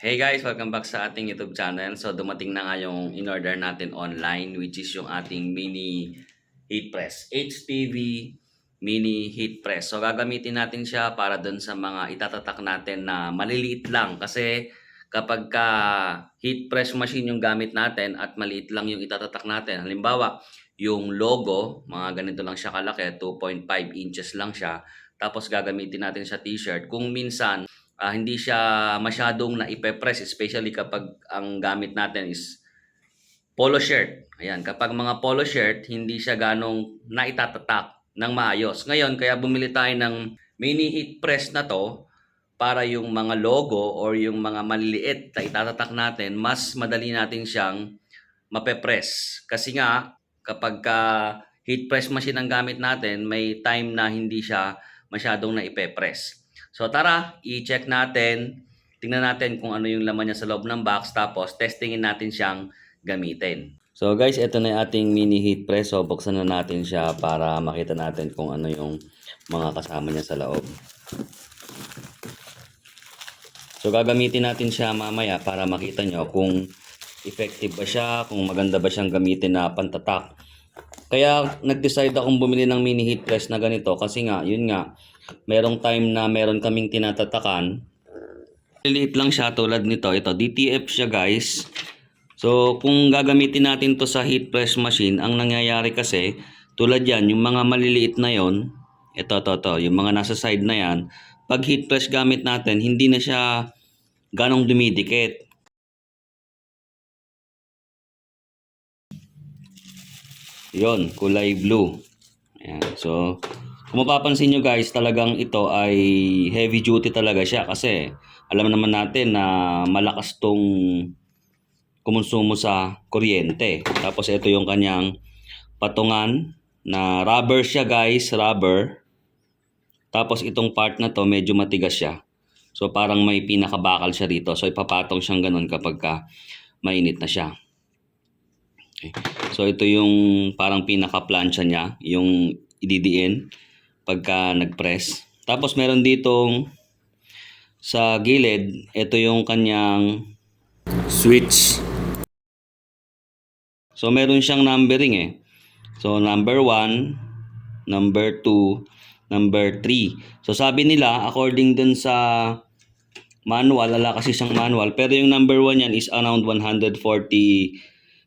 Hey guys, welcome back sa ating YouTube channel. So dumating na nga yung in-order natin online, which is yung ating mini heat press. HPV mini heat press. So gagamitin natin siya para dun sa mga itatatak natin na maliliit lang. Kasi kapag ka heat press machine yung gamit natin at maliit lang yung itatatak natin. Halimbawa, yung logo, mga ganito lang siya kalaki, 2.5 inches lang siya. Tapos gagamitin natin sa t-shirt. Kung minsan, hindi siya masyadong naipe-press, especially kapag ang gamit natin is polo shirt. Ayan, kapag mga polo shirt, hindi siya ganong naitatatak ng maayos. Ngayon, kaya bumili tayo ng mini heat press na to para yung mga logo or yung mga maliliit na itatatak natin, mas madali natin siyang mape-press. Kasi nga, kapag heat press machine ang gamit natin, may time na hindi siya masyadong naipe-press. So tara, i-check natin, tingnan natin kung ano yung laman niya sa loob ng box, tapos testingin natin siyang gamitin. So guys, ito na yung ating mini heat press. So buksan na natin siya para makita natin kung ano yung mga kasama niya sa loob. So gagamitin natin siya mamaya para makita nyo kung effective ba siya, kung maganda ba siyang gamitin na pantatak. Kaya nag-decide akong bumili ng mini heat press na ganito kasi nga, yun nga, merong time na meron kaming tinatatakan. Liliit lang siya tulad nito. Ito, DTF siya guys. So, kung gagamitin natin to sa heat press machine, ang nangyayari kasi, tulad yan, yung mga maliliit na yon, ito, yung mga nasa side na yan, pag heat press gamit natin, hindi na siya ganong dumidikit. Yon, kulay blue. Ayan. So, kung mapapansin nyo guys, talagang ito ay heavy duty talaga siya kasi alam naman natin na malakas tong kumonsumo sa kuryente. Tapos ito yung kanyang patungan na rubber siya guys, rubber. Tapos itong part na to medyo matigas siya. So parang may pinakabakal siya rito. So ipapatong siyang ganun kapag mainit na siya. Okay. So ito yung parang pinaka-plancha niya, yung ididiin pagka nag-press. Tapos meron ditong sa gilid, ito yung kanyang switch. So meron siyang numbering eh. So number 1, number 2, number 3. So sabi nila according dun sa manual, wala kasi siyang manual, pero yung number 1 yan is around 140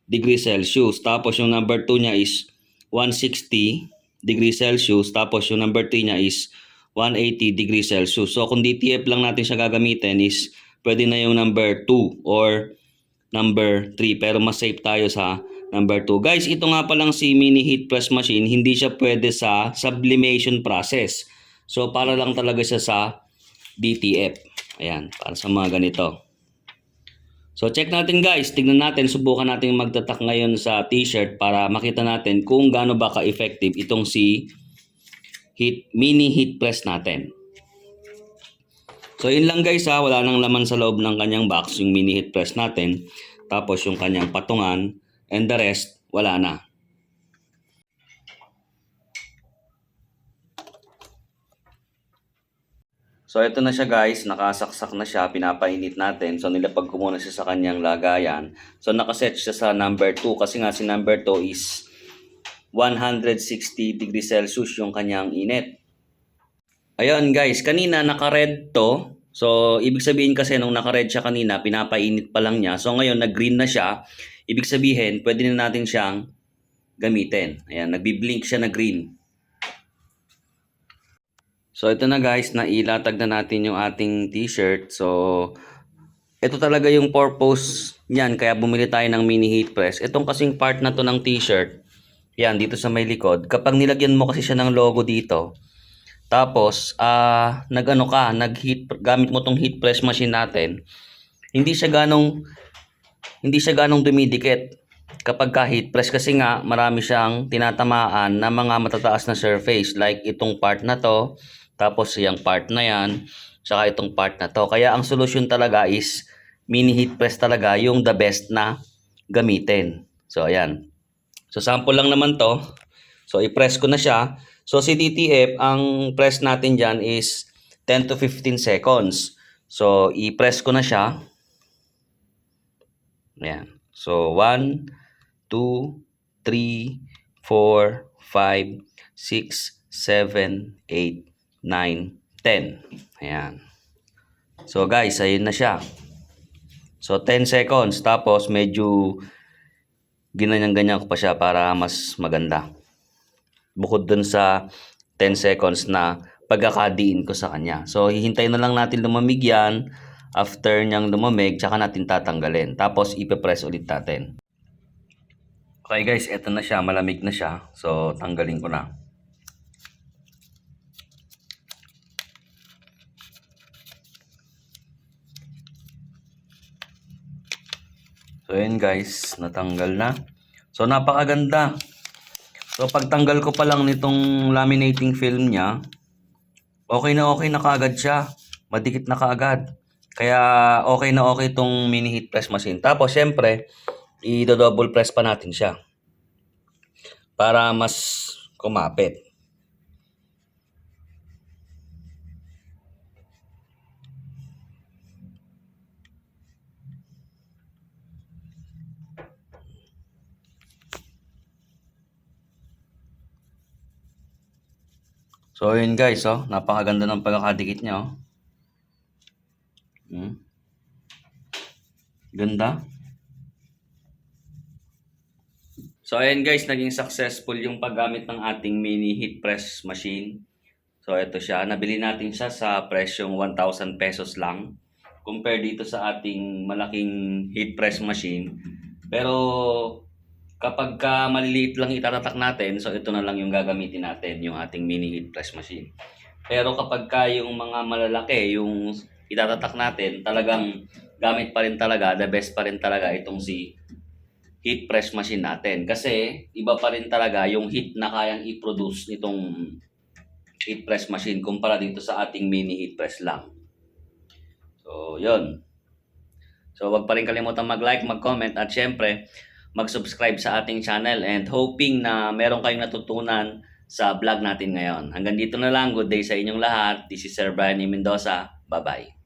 degrees Celsius. Tapos yung number 2 niya is 160 degrees Celsius. Tapos yung number 3 niya is 180 degrees Celsius. So kung DTF lang natin siya gagamitin is pwede na yung number 2 or number 3. Pero mas safe tayo sa number 2. Guys, ito nga palang si mini heat press machine, hindi siya pwede sa sublimation process. So para lang talaga siya sa DTF. Ayan, para sa mga ganito. So check natin guys, tignan natin, subukan natin magtatak ngayon sa t-shirt para makita natin kung gaano ba ka-effective itong si mini heat press natin. So yun lang guys ha, wala nang laman sa loob ng kanyang box yung mini heat press natin. Tapos yung kanyang patungan and the rest, wala na. So ito na siya guys, nakasaksak na siya, pinapainit natin. So nilapag ko muna siya sa kanyang lagayan. So nakaset siya sa number 2 kasi nga si number 2 is 160 degrees Celsius yung kanyang init. Ayun guys, kanina naka-red to. So ibig sabihin kasi nung naka-red siya kanina, pinapainit pa lang niya. So ngayon nag-green na siya. Ibig sabihin, pwede na natin siyang gamitin. Ayan, nagbi-blink siya na green. So ito na guys, nailatag na natin yung ating t-shirt. So ito talaga yung purpose niyan, kaya bumili tayo ng mini heat press. Itong kasing part na to ng t-shirt, yan dito sa may likod. Kapag nilagyan mo kasi siya ng logo dito, tapos gamit mo tong heat press machine natin, hindi siya ganong dumidikit kapag heat press kasi nga marami siyang tinatamaan na mga matataas na surface like itong part na to. Tapos yung part na yan, saka itong part na to. Kaya ang solusyon talaga is mini heat press talaga yung the best na gamitin. So ayan. So sample lang naman to. So i-press ko na siya. So si DTF, ang press natin dyan is 10 to 15 seconds. So i-press ko na siya. Ayan. So, 1, 2, 3, 4, 5, 6, 7, 8, 9, 10. Ayan. So, guys, ayun na siya. So, 10 seconds. Tapos, medyo ginanyan-ganyan ko pa siya para mas maganda. Bukod dun sa 10 seconds na pagkakadiin ko sa kanya. So, hihintayin na lang natin lumamig yan. After niyang lumamig, tsaka natin tatanggalin. Tapos, ipe-press ulit natin. Okay guys, eto na siya. Malamig na siya. So, tanggalin ko na. So, yun guys. Natanggal na. So, napakaganda. So, pagtanggal ko pa lang nitong laminating film niya, okay na kaagad siya. Madikit na kaagad. Kaya, okay na okay itong mini heat press machine. Tapos, syempre, i-double press pa natin siya. Para mas kumapit. So, yun guys, oh. Napakaganda ng pagkakadikit niya, oh. Ganda. So, ayan guys, naging successful yung paggamit ng ating mini heat press machine. So, ito siya. Nabili natin siya sa presyong 1,000 pesos lang. Compare dito sa ating malaking heat press machine. Pero, kapag ka maliliit lang itatatak natin, so ito na lang yung gagamitin natin, yung ating mini heat press machine. Pero kapag ka yung mga malalaki, yung itatatak natin, talagang gamit pa rin talaga, the best pa rin talaga itong si heat press machine natin. Kasi iba pa rin talaga yung heat na kayang i-produce nitong heat press machine kumpara dito sa ating mini heat press lang. So, yun. So, wag pa rin kalimutan mag-like, mag-comment, at syempre, mag-subscribe sa ating channel, and hoping na meron kayong natutunan sa vlog natin ngayon. Hanggang dito na lang. Good day sa inyong lahat. This is Sir Brian Mendoza. Bye-bye.